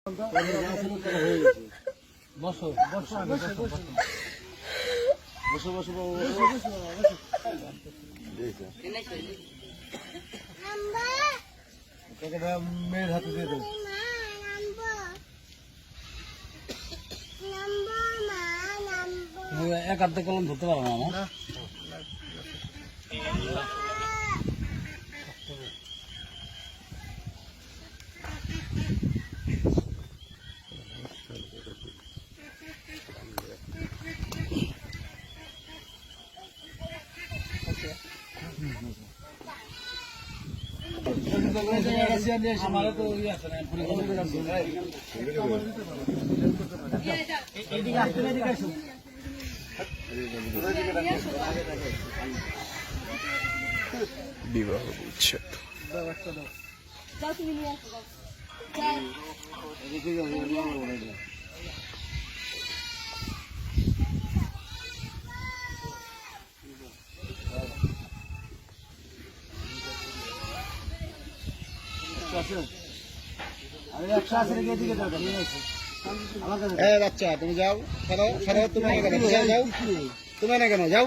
বসো বসো বসো বসো মেয়ের হাতে দিয়ে দেবো। এক হাতে কলম ধরতে পারবো না আমার। আমারও তো ইয়ে আছে না বিবাহ বিচ্ছেদ বাচ্চা তুমি যাও তুমি যাও তুমি না কেন যাও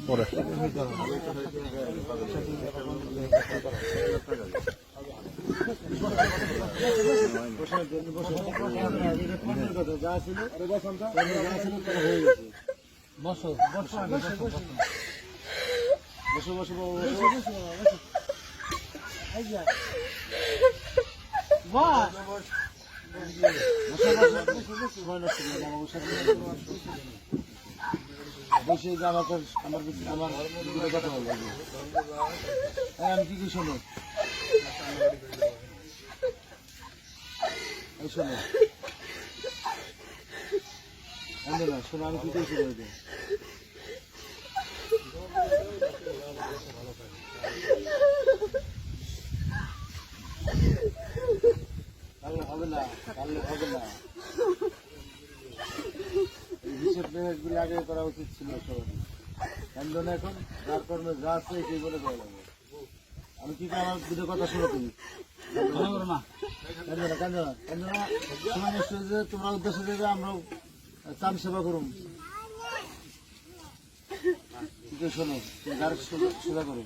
পরে বসো বসো বসো বসো বসে আমাকে আমার কথা বলবো আমি কি শোনো শোনো শোনো আমি কি শুরু হয়েছে হবে না হবে না হিসেব গুলি আগে করা উচিত ছিল সবাই এখন যার কর্মে যা আছে সেই বলে করা যাবে আমি কি আমার দুটো কথা শুনে তুমি তোমরা উদ্দেশ্য দেবে আমরাও চান সেবা করুন শোনো যার সেবা করো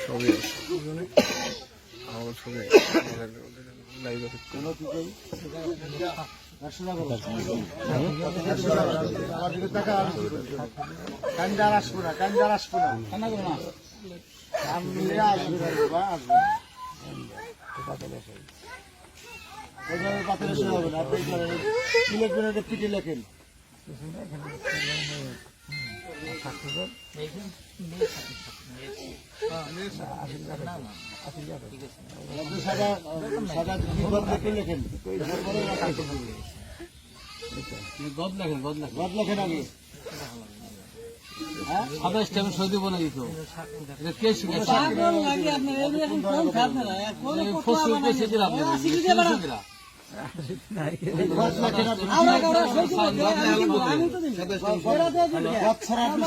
সবই আমার সবই লাইভ কোনো কি করি কান্দার আসবো না কান্দার আসবো না কান্না করো না আসবে না আসবে পাথরে শুরু হবে না আপনি লিখবেন একটা পিঠে লেখেন সাদা সাদা লেখেন গদ লেখেন গদ লেখেন আগে সাদা স্টেপে সই দিব না দিত কে শিখেছে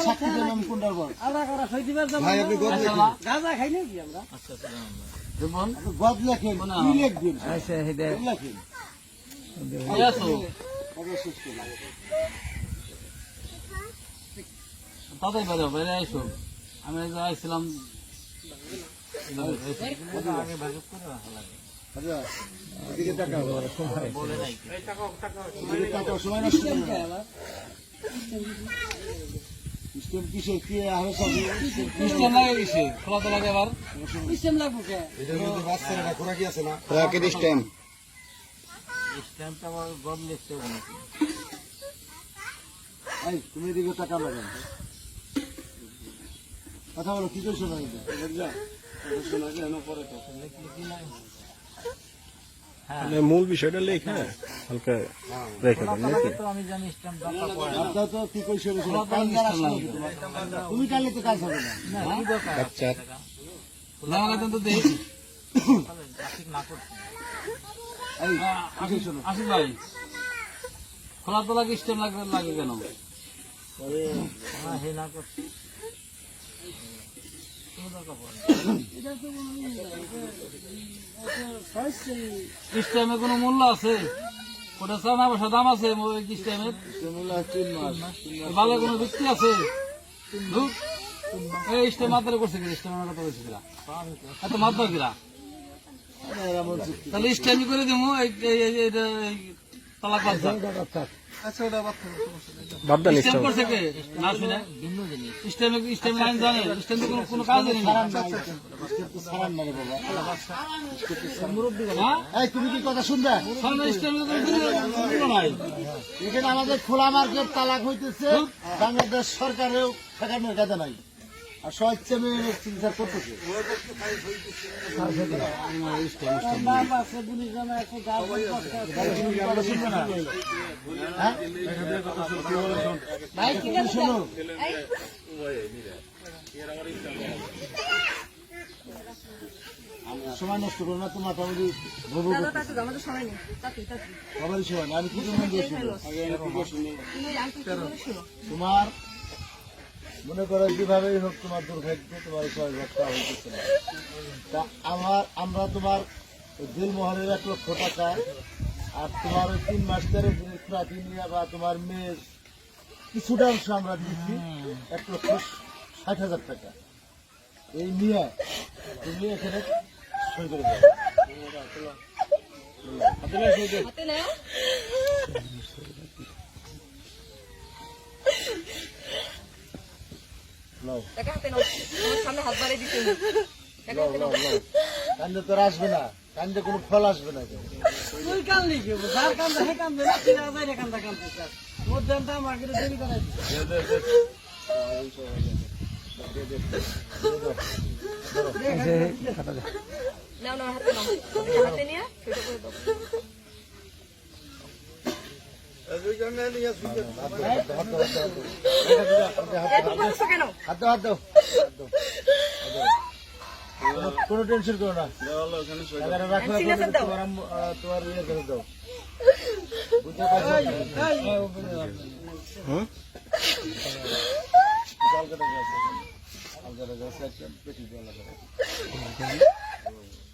সাক্ষী দিলাম কোনটার পর গদ লেখেন কি লিখবেন লেখেন তাড়াতাড়ি বেরো, বেরে আইসো। আমি এই যে আইছিলাম আগে ভাগ করে রাখা লাগে। আচ্ছা, এদিকে তাকাও। বলে নাই এদিকে তাকাও, সময় নষ্ট করো না। স্টেম কিসের কি আরো সব সিস্টেম লাগে গেছে, খোলা তো লাগে আবার। এটার মধ্যে বাচ্চারা না খোরাকি আছে না? খোরাকি স্টেম। স্ট্যাম্পটা আবার গদ লিখতে হবে নাকি? এই তুমি এদিকে তাকাও না কেন? কথা বলো, কি কইছো না এটা? বুঝলা? শোনা কেন পরে তো? হ্যাঁ, মানে মূল বিষয়টা লেখা হালকা রেখে দেন নাকি? তো আমি জানি স্ট্যাম্প দরকার পড়ে না। আপনার তো কি কইছো রে? খোলা তো কান দ্বারা স্ট্যাম্প শোনো লাগে। তোমার। তুমি কালে তো কাজ হবে না। না, কি দরকার? আচ্ছা। খোলা লাগাতেন তো দেই। ঠিক না করছি। এই কি কইছো না? আসিফ ভাই, খোলা তো লাগে স্ট্যাম্প লাগে কেন? আরে হ্যাঁ, হে না করছি। কোনো দরকার পড়ে না। স্ট্যাম্পে কোনো মূল্য আছে? ওটা চানা পয়সা দাম আছে স্ট্যাম্পের? তোমরা 3 মাস। ভালো কোনো ভিত্তি আছে? ধুর, এই স্ট্যাম্প মাত্রা করছে কিনা? স্ট্যাম্প কথা বলছে কিনা? এত মাত্রা কিনা? আরে এরা বলছে কি? তাহলে স্ট্যাম্প করে দিব তালাক বাচ্চা। আচ্ছা ওটা বাচ্চা। বাদ দেন স্ট্যাম্প করছে কে? না শুনে ভিন্ন জিনিস। স্ট্যাম্প লাইন জানে? স্ট্যাম্পে কোনো কাজ নেই। সারান না রে বাবা। হ্যাঁ? এই তুমি কি কথা শুনবে? সামনে স্ট্যাম্পে কোনো মূল্য নাই। এখানে আমাদের খোলা মার্কেট তালাক হইতেছে, বাংলাদেশ সরকারেও ঠেকানোর কাজে নাই, আর স্বেচ্ছা মেয়ে চিন্তা করতেছে। তুমি কথা শুনবে না? হ্যাঁ? তুমি শোনো, সময় নষ্ট করো না, তোমার ফ্যামিলি ভোগ আমাদের সময় নেই। সবারই সময় না। আমি কি জন্য দিয়েছি? শোনো, তোমার মনে করো যেভাবেই হোক তোমার দুর্ভাগ্য, তোমার সহযোগিতা হইতেছে না। তা আমরা তোমার দিলমোহরের 1 লক্ষ টাকা আর তোমার ওই 3 মাস ধরে খুঁড়াতি নিয়ে বা তোমার মেয়ের কিছুটা অংশ আমরা দিচ্ছি 1,60,000 টাকা। এই নিয়ে তুমি এখানে সই করে যাবে। হাতে নাও। নাও, টাকা হাতে নাও। তোমার সামনে হাত বাড়িয়ে দিতে নেই। টাকা নাও, হাতে নাও, নাও। নাও। কান্দে তোর আসবে না, কান্দে কোনো ফল আসবে না। তুই কান্দলি কি? যার কান্দে হে কান্দে না, তুই আজাই রে কান্দা কান্দে চাস। মধ্যমটা মার্কেটে দেরি করাই দিছে। নাও নাও, হাতে নাও। হাতে নিয়ে সেটা করে দাও। এত বলছো কেন? হাত দাও। কোনো টেনশন করো না। টাকাটা রাখো, এখন তোমার ইয়ে করে দাও। বুঝতে পারছো? হুম? কলকাতা গেছে, কলকাতা গেছে, একটা পেটি দেওয়া লাগে।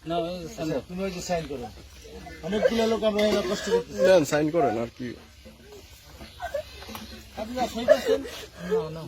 না, আচ্ছা, তুমি ওই যে সাইন করো। অনেকগুলো লোক আমরা এরা কষ্ট করতেছি। দেন সাইন করেন আর কি। আপনারা সই করছেন? না, না।